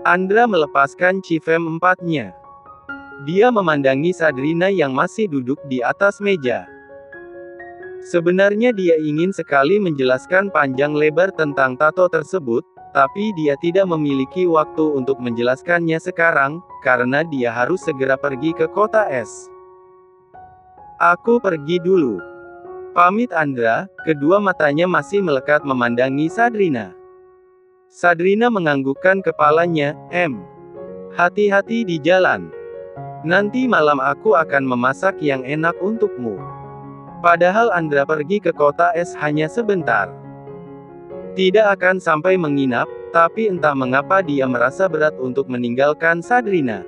Andra melepaskan Civem 4-nya. Dia memandangi Sadrina yang masih duduk di atas meja. Sebenarnya dia ingin sekali menjelaskan panjang lebar tentang tato tersebut, tapi dia tidak memiliki waktu untuk menjelaskannya sekarang, karena dia harus segera pergi ke kota es. Aku pergi dulu. Pamit Andra, kedua matanya masih melekat memandangi Sadrina. Sadrina menganggukkan kepalanya, hati-hati di jalan. Nanti malam aku akan memasak yang enak untukmu. Padahal Andra pergi ke kota es hanya sebentar. Tidak akan sampai menginap, tapi entah mengapa dia merasa berat untuk meninggalkan Sadrina.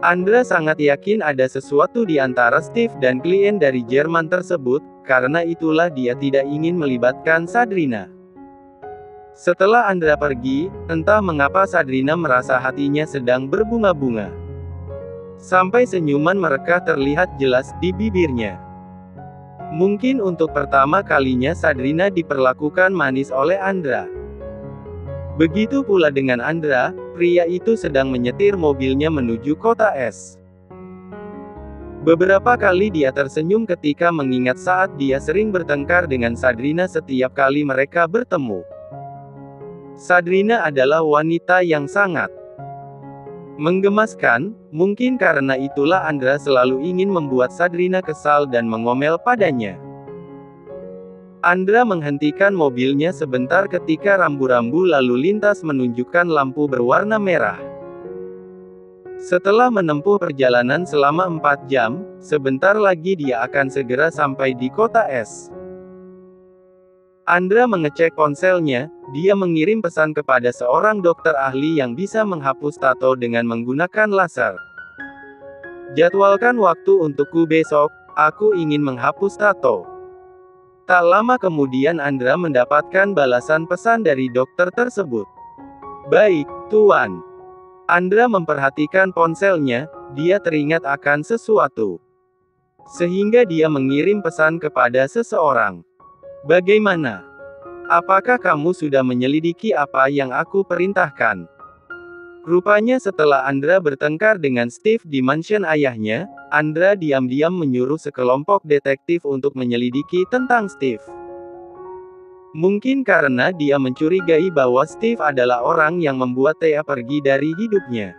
Andra sangat yakin ada sesuatu di antara Steve dan klien dari Jerman tersebut, karena itulah dia tidak ingin melibatkan Sadrina. Setelah Andra pergi, entah mengapa Sadrina merasa hatinya sedang berbunga-bunga. Sampai senyuman mereka terlihat jelas di bibirnya. Mungkin untuk pertama kalinya Sadrina diperlakukan manis oleh Andra. Begitu pula dengan Andra, pria itu sedang menyetir mobilnya menuju kota es. Beberapa kali dia tersenyum ketika mengingat saat dia sering bertengkar dengan Sadrina setiap kali mereka bertemu. Sadrina adalah wanita yang sangat menggemaskan, mungkin karena itulah Andra selalu ingin membuat Sadrina kesal dan mengomel padanya. Andra menghentikan mobilnya sebentar ketika rambu-rambu lalu lintas menunjukkan lampu berwarna merah. Setelah menempuh perjalanan selama 4 jam, sebentar lagi dia akan segera sampai di kota es. Andra mengecek ponselnya, dia mengirim pesan kepada seorang dokter ahli yang bisa menghapus tato dengan menggunakan laser. Jadwalkan waktu untukku besok, aku ingin menghapus tato. Tak lama kemudian Andra mendapatkan balasan pesan dari dokter tersebut. Baik, Tuan. Andra memperhatikan ponselnya, dia teringat akan sesuatu. Sehingga dia mengirim pesan kepada seseorang. Bagaimana? Apakah kamu sudah menyelidiki apa yang aku perintahkan? Rupanya setelah Andra bertengkar dengan Steve di mansion ayahnya, Andra diam-diam menyuruh sekelompok detektif untuk menyelidiki tentang Steve. Mungkin karena dia mencurigai bahwa Steve adalah orang yang membuat Thea pergi dari hidupnya.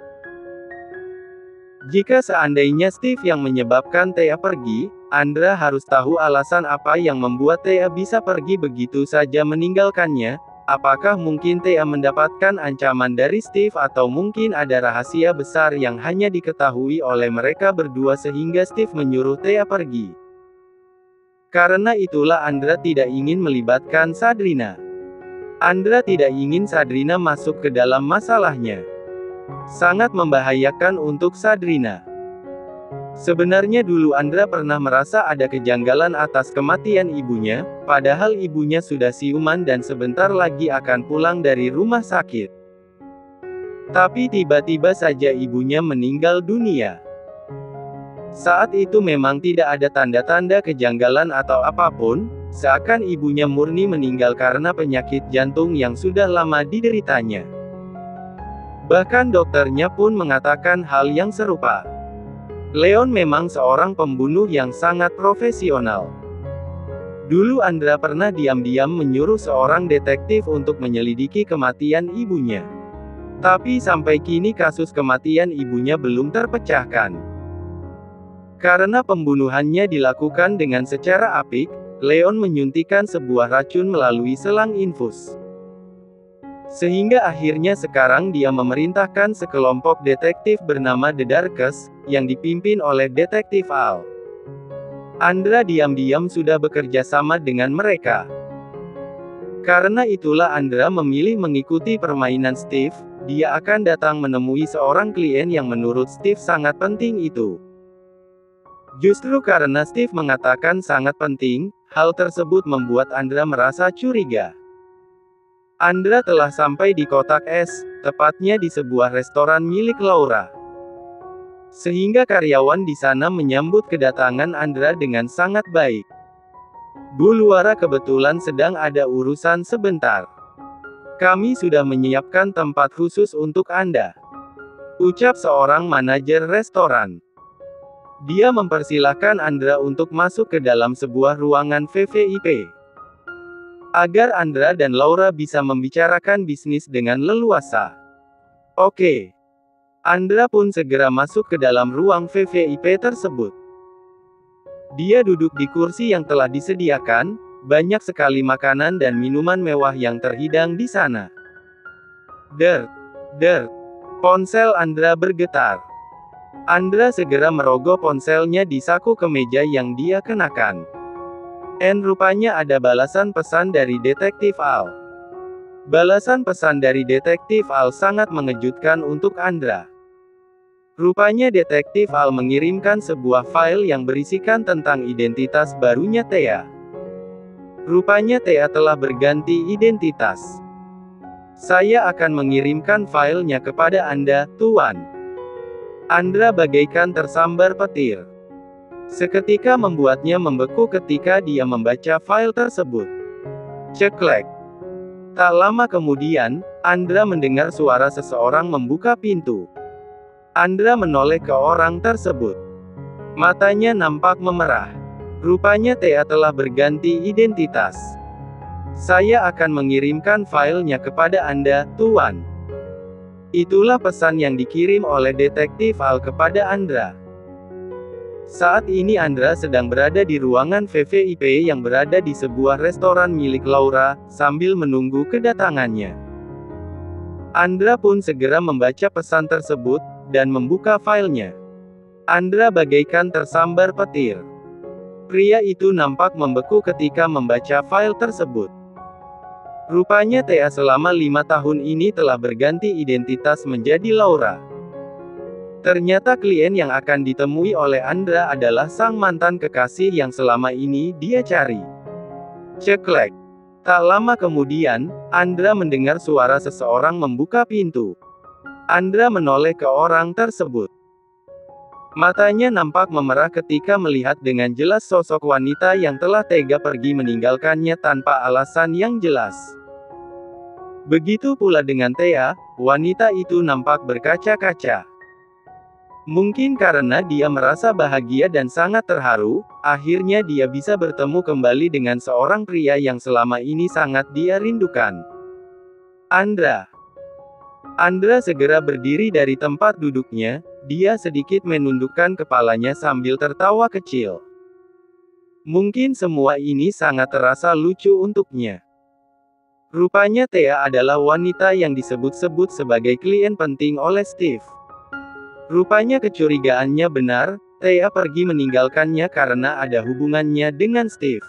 Jika seandainya Steve yang menyebabkan Thea pergi, Andra harus tahu alasan apa yang membuat Thea bisa pergi begitu saja meninggalkannya. Apakah mungkin Thea mendapatkan ancaman dari Steve atau mungkin ada rahasia besar yang hanya diketahui oleh mereka berdua sehingga Steve menyuruh Thea pergi. Karena itulah Andra tidak ingin melibatkan Sadrina. Andra tidak ingin Sadrina masuk ke dalam masalahnya. Sangat membahayakan untuk Sadrina. Sebenarnya dulu Andra pernah merasa ada kejanggalan atas kematian ibunya, padahal ibunya sudah siuman dan sebentar lagi akan pulang dari rumah sakit. Tapi tiba-tiba saja ibunya meninggal dunia. Saat itu memang tidak ada tanda-tanda kejanggalan atau apapun, seakan ibunya murni meninggal karena penyakit jantung yang sudah lama dideritanya. Bahkan dokternya pun mengatakan hal yang serupa. Leon memang seorang pembunuh yang sangat profesional. Dulu Andra pernah diam-diam menyuruh seorang detektif untuk menyelidiki kematian ibunya. Tapi sampai kini kasus kematian ibunya belum terpecahkan. Karena pembunuhannya dilakukan dengan secara apik, Leon menyuntikkan sebuah racun melalui selang infus. Sehingga akhirnya sekarang dia memerintahkan sekelompok detektif bernama The Darkest, yang dipimpin oleh detektif Al. Andra diam-diam sudah bekerja sama dengan mereka. Karena itulah Andra memilih mengikuti permainan Steve, dia akan datang menemui seorang klien yang menurut Steve sangat penting itu. Justru karena Steve mengatakan sangat penting, hal tersebut membuat Andra merasa curiga. Andra telah sampai di kotak es, tepatnya di sebuah restoran milik Laura. Sehingga karyawan di sana menyambut kedatangan Andra dengan sangat baik. Bu Luara kebetulan sedang ada urusan sebentar. Kami sudah menyiapkan tempat khusus untuk Anda, ucap seorang manajer restoran. Dia mempersilahkan Andra untuk masuk ke dalam sebuah ruangan VVIP, agar Andra dan Laura bisa membicarakan bisnis dengan leluasa. Oke. Andra pun segera masuk ke dalam ruang VVIP tersebut. Dia duduk di kursi yang telah disediakan, banyak sekali makanan dan minuman mewah yang terhidang di sana. Der. Ponsel Andra bergetar. Andra segera merogoh ponselnya di saku kemeja yang dia kenakan. Rupanya ada balasan pesan dari Detektif Al. Balasan pesan dari Detektif Al sangat mengejutkan untuk Andra. Rupanya Detektif Al mengirimkan sebuah file yang berisikan tentang identitas barunya Thea. Rupanya Thea telah berganti identitas. Saya akan mengirimkan filenya kepada Anda, Tuan. Andra bagaikan tersambar petir. Seketika membuatnya membeku ketika dia membaca file tersebut. Ceklek. Tak lama kemudian, Andra mendengar suara seseorang membuka pintu. Andra menoleh ke orang tersebut. Matanya nampak memerah. Rupanya Thea telah berganti identitas. Saya akan mengirimkan filenya kepada Anda, Tuan. Itulah pesan yang dikirim oleh Detektif Al kepada Andra. Saat ini Andra sedang berada di ruangan VVIP yang berada di sebuah restoran milik Laura, sambil menunggu kedatangannya. Andra pun segera membaca pesan tersebut, dan membuka filenya. Andra bagaikan tersambar petir. Pria itu nampak membeku ketika membaca file tersebut. Rupanya Thea selama 5 tahun ini telah berganti identitas menjadi Laura. Ternyata klien yang akan ditemui oleh Andra adalah sang mantan kekasih yang selama ini dia cari. Ceklek. Tak lama kemudian, Andra mendengar suara seseorang membuka pintu. Andra menoleh ke orang tersebut. Matanya nampak memerah ketika melihat dengan jelas sosok wanita yang telah tega pergi meninggalkannya tanpa alasan yang jelas. Begitu pula dengan Thea, wanita itu nampak berkaca-kaca. Mungkin karena dia merasa bahagia dan sangat terharu, akhirnya dia bisa bertemu kembali dengan seorang pria yang selama ini sangat dia rindukan. Andra segera berdiri dari tempat duduknya, dia sedikit menundukkan kepalanya sambil tertawa kecil. Mungkin semua ini sangat terasa lucu untuknya. Rupanya Thea adalah wanita yang disebut-sebut sebagai klien penting oleh Steve. Rupanya kecurigaannya benar, Thea pergi meninggalkannya karena ada hubungannya dengan Steve.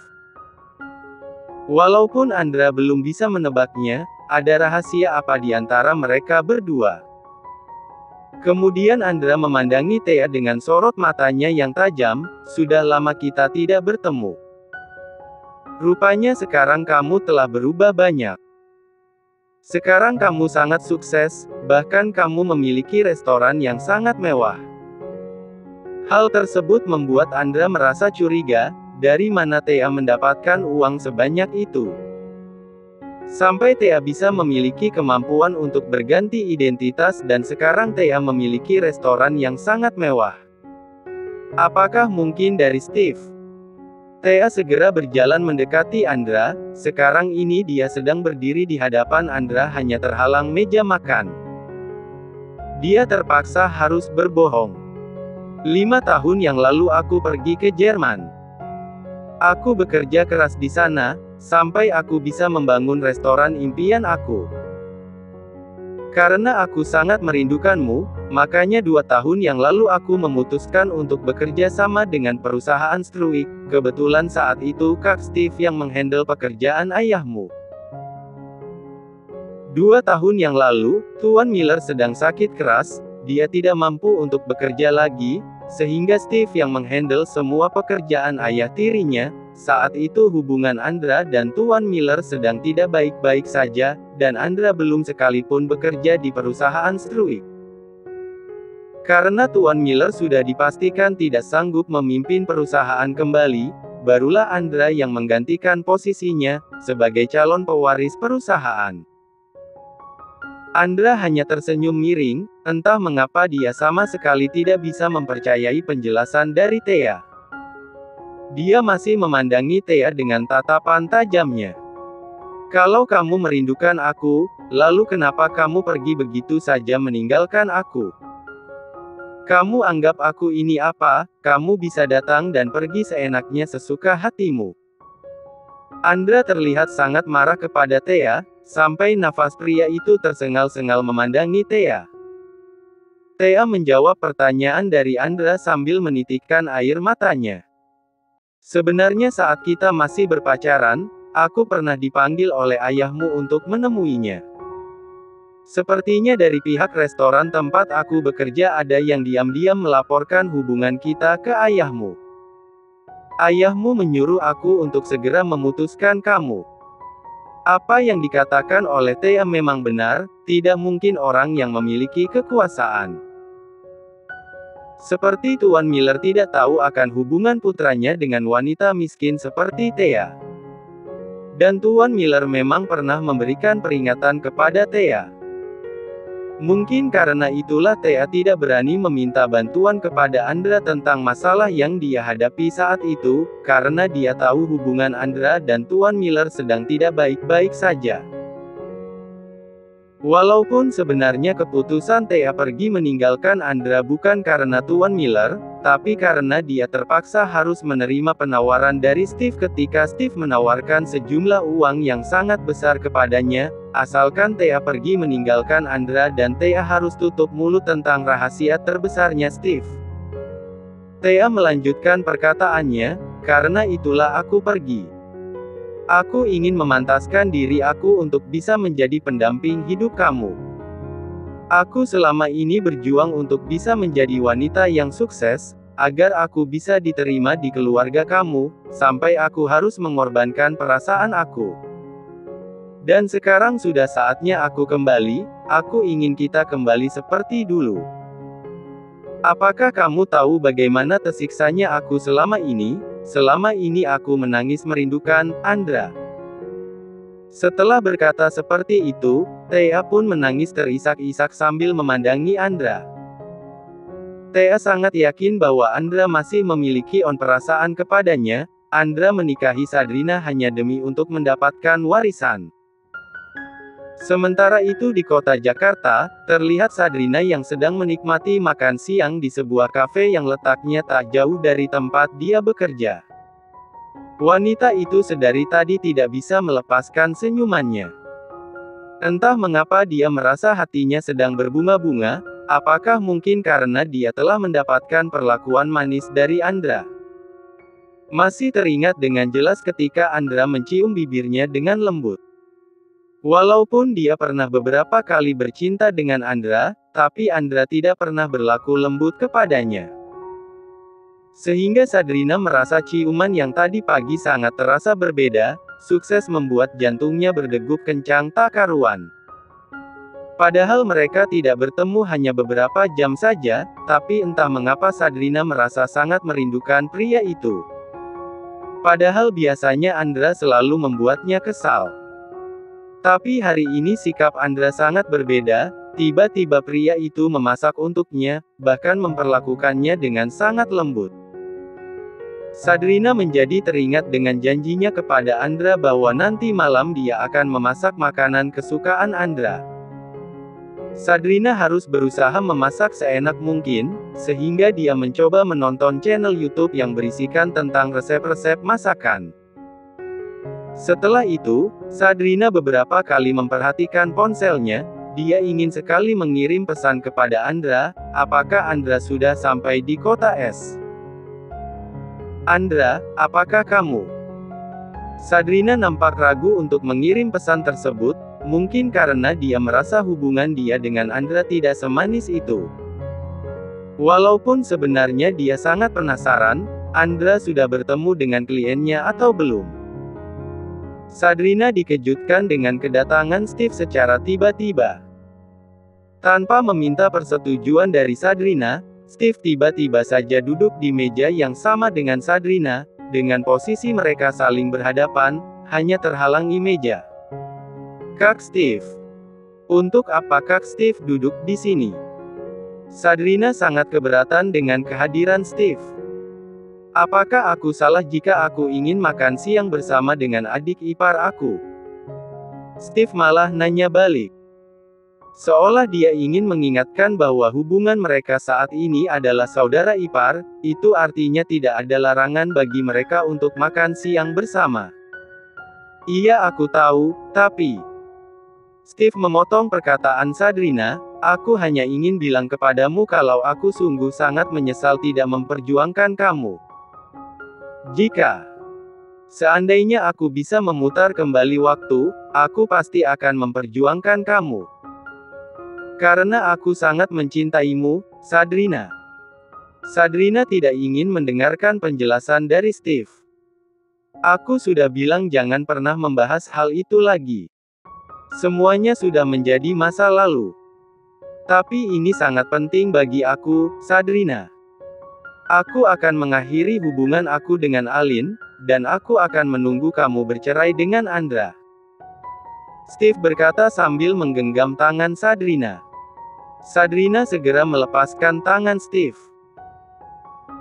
Walaupun Andra belum bisa menebaknya, ada rahasia apa di antara mereka berdua. Kemudian Andra memandangi Thea dengan sorot matanya yang tajam. Sudah lama kita tidak bertemu. Rupanya sekarang kamu telah berubah banyak. Sekarang kamu sangat sukses, bahkan kamu memiliki restoran yang sangat mewah. Hal tersebut membuat Andra merasa curiga, dari mana Thea mendapatkan uang sebanyak itu. Sampai Thea bisa memiliki kemampuan untuk berganti identitas dan sekarang Thea memiliki restoran yang sangat mewah. Apakah mungkin dari Steve? Thea segera berjalan mendekati Andra, sekarang ini dia sedang berdiri di hadapan Andra hanya terhalang meja makan. Dia terpaksa harus berbohong. 5 tahun yang lalu aku pergi ke Jerman. Aku bekerja keras di sana, sampai aku bisa membangun restoran impian aku. Karena aku sangat merindukanmu, makanya 2 tahun yang lalu aku memutuskan untuk bekerja sama dengan perusahaan Struik. Kebetulan saat itu Kak Steve yang menghandle pekerjaan ayahmu. 2 tahun yang lalu, Tuan Miller sedang sakit keras, dia tidak mampu untuk bekerja lagi, sehingga Steve yang menghandle semua pekerjaan ayah tirinya. Saat itu hubungan Andra dan Tuan Miller sedang tidak baik-baik saja, dan Andra belum sekalipun bekerja di perusahaan Struik. Karena Tuan Miller sudah dipastikan tidak sanggup memimpin perusahaan kembali, barulah Andra yang menggantikan posisinya, sebagai calon pewaris perusahaan. Andra hanya tersenyum miring, entah mengapa dia sama sekali tidak bisa mempercayai penjelasan dari Thea. Dia masih memandangi Thea dengan tatapan tajamnya. Kalau kamu merindukan aku, lalu kenapa kamu pergi begitu saja meninggalkan aku? Kamu anggap aku ini apa? Kamu bisa datang dan pergi seenaknya sesuka hatimu. Andra terlihat sangat marah kepada Thea, sampai nafas pria itu tersengal-sengal memandangi Thea. Thea menjawab pertanyaan dari Andra sambil menitikkan air matanya. Sebenarnya saat kita masih berpacaran, aku pernah dipanggil oleh ayahmu untuk menemuinya. Sepertinya dari pihak restoran tempat aku bekerja ada yang diam-diam melaporkan hubungan kita ke ayahmu. Ayahmu menyuruh aku untuk segera memutuskan kamu. Apa yang dikatakan oleh Thea memang benar, tidak mungkin orang yang memiliki kekuasaan seperti Tuan Miller tidak tahu akan hubungan putranya dengan wanita miskin seperti Thea. Dan Tuan Miller memang pernah memberikan peringatan kepada Thea. Mungkin karena itulah Thea tidak berani meminta bantuan kepada Andra tentang masalah yang dia hadapi saat itu, karena dia tahu hubungan Andra dan Tuan Miller sedang tidak baik-baik saja. Walaupun sebenarnya keputusan Thea pergi meninggalkan Andra bukan karena Tuan Miller, tapi karena dia terpaksa harus menerima penawaran dari Steve ketika Steve menawarkan sejumlah uang yang sangat besar kepadanya, asalkan Thea pergi meninggalkan Andra dan Thea harus tutup mulut tentang rahasia terbesarnya Steve. Thea melanjutkan perkataannya, karena itulah aku pergi. Aku ingin memantaskan diri aku untuk bisa menjadi pendamping hidup kamu. Aku selama ini berjuang untuk bisa menjadi wanita yang sukses, agar aku bisa diterima di keluarga kamu, sampai aku harus mengorbankan perasaan aku. Dan sekarang sudah saatnya aku kembali, aku ingin kita kembali seperti dulu. Apakah kamu tahu bagaimana tersiksanya aku selama ini? Selama ini aku menangis merindukan Andra. Setelah berkata seperti itu, Thea pun menangis terisak-isak sambil memandangi Andra. Thea sangat yakin bahwa Andra masih memiliki perasaan kepadanya. Andra menikahi Sadrina hanya demi untuk mendapatkan warisan. Sementara itu di kota Jakarta, terlihat Sadrina yang sedang menikmati makan siang di sebuah kafe yang letaknya tak jauh dari tempat dia bekerja. Wanita itu sedari tadi tidak bisa melepaskan senyumannya. Entah mengapa dia merasa hatinya sedang berbunga-bunga, apakah mungkin karena dia telah mendapatkan perlakuan manis dari Andra. Masih teringat dengan jelas ketika Andra mencium bibirnya dengan lembut. Walaupun dia pernah beberapa kali bercinta dengan Andra, tapi Andra tidak pernah berlaku lembut kepadanya. Sehingga Sadrina merasa ciuman yang tadi pagi sangat terasa berbeda, sukses membuat jantungnya berdegup kencang tak karuan. Padahal mereka tidak bertemu hanya beberapa jam saja, tapi entah mengapa Sadrina merasa sangat merindukan pria itu. Padahal biasanya Andra selalu membuatnya kesal. Tapi hari ini sikap Andra sangat berbeda, tiba-tiba pria itu memasak untuknya, bahkan memperlakukannya dengan sangat lembut. Sadrina menjadi teringat dengan janjinya kepada Andra bahwa nanti malam dia akan memasak makanan kesukaan Andra. Sadrina harus berusaha memasak seenak mungkin, sehingga dia mencoba menonton channel YouTube yang berisikan tentang resep-resep masakan. Setelah itu, Sadrina beberapa kali memperhatikan ponselnya, dia ingin sekali mengirim pesan kepada Andra, apakah Andra sudah sampai di kota es? Andra, apakah kamu? Sadrina nampak ragu untuk mengirim pesan tersebut, mungkin karena dia merasa hubungan dia dengan Andra tidak semanis itu. Walaupun sebenarnya dia sangat penasaran, Andra sudah bertemu dengan kliennya atau belum. Sadrina dikejutkan dengan kedatangan Steve secara tiba-tiba. Tanpa meminta persetujuan dari Sadrina, Steve tiba-tiba saja duduk di meja yang sama dengan Sadrina, dengan posisi mereka saling berhadapan, hanya terhalangi meja. "Kak Steve." Untuk apa Kak Steve duduk di sini? Sabrina sangat keberatan dengan kehadiran Steve. Apakah aku salah jika aku ingin makan siang bersama dengan adik ipar aku? Steve malah nanya balik. Seolah dia ingin mengingatkan bahwa hubungan mereka saat ini adalah saudara ipar, itu artinya tidak ada larangan bagi mereka untuk makan siang bersama. Iya aku tahu, tapi... Steve memotong perkataan Sabrina, aku hanya ingin bilang kepadamu kalau aku sungguh sangat menyesal tidak memperjuangkan kamu. Jika seandainya aku bisa memutar kembali waktu, aku pasti akan memperjuangkan kamu. Karena aku sangat mencintaimu, Sabrina. Sabrina tidak ingin mendengarkan penjelasan dari Steve. Aku sudah bilang jangan pernah membahas hal itu lagi. Semuanya sudah menjadi masa lalu. Tapi ini sangat penting bagi aku, Sabrina. Aku akan mengakhiri hubungan aku dengan Alin, dan aku akan menunggu kamu bercerai dengan Andra. Steve berkata sambil menggenggam tangan Sabrina. Sabrina segera melepaskan tangan Steve.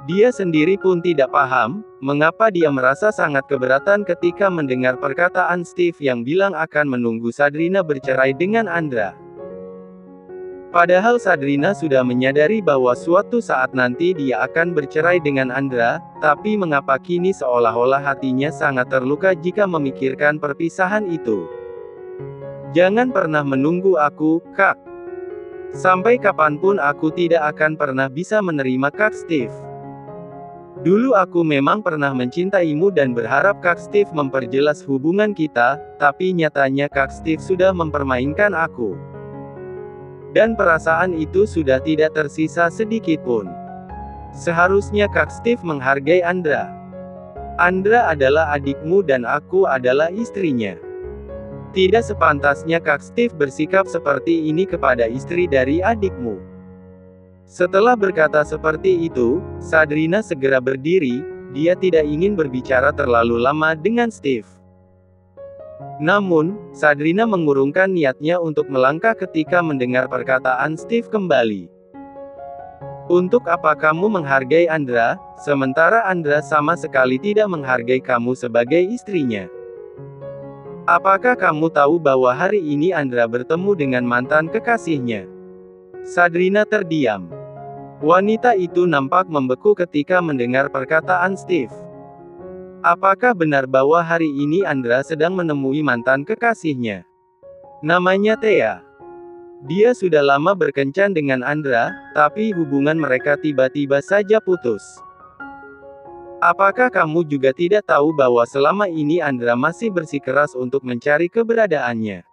Dia sendiri pun tidak paham, mengapa dia merasa sangat keberatan ketika mendengar perkataan Steve yang bilang akan menunggu Sabrina bercerai dengan Andra. Padahal Sabrina sudah menyadari bahwa suatu saat nanti dia akan bercerai dengan Andra, tapi mengapa kini seolah-olah hatinya sangat terluka jika memikirkan perpisahan itu. Jangan pernah menunggu aku, Kak. Sampai kapanpun aku tidak akan pernah bisa menerima Kak Steve. Dulu aku memang pernah mencintaimu dan berharap Kak Steve memperjelas hubungan kita, tapi nyatanya Kak Steve sudah mempermainkan aku. Dan perasaan itu sudah tidak tersisa sedikit pun. Seharusnya Kak Steve menghargai Andra. Andra adalah adikmu dan aku adalah istrinya. Tidak sepantasnya Kak Steve bersikap seperti ini kepada istri dari adikmu. Setelah berkata seperti itu, Sabrina segera berdiri, dia tidak ingin berbicara terlalu lama dengan Steve. Namun, Sabrina mengurungkan niatnya untuk melangkah ketika mendengar perkataan Steve kembali. Untuk apa kamu menghargai Andra, sementara Andra sama sekali tidak menghargai kamu sebagai istrinya? Apakah kamu tahu bahwa hari ini Andra bertemu dengan mantan kekasihnya? Sabrina terdiam. Wanita itu nampak membeku ketika mendengar perkataan Steve. Apakah benar bahwa hari ini Andra sedang menemui mantan kekasihnya? Namanya Thea. Dia sudah lama berkencan dengan Andra, tapi hubungan mereka tiba-tiba saja putus. Apakah kamu juga tidak tahu bahwa selama ini Andra masih bersikeras untuk mencari keberadaannya?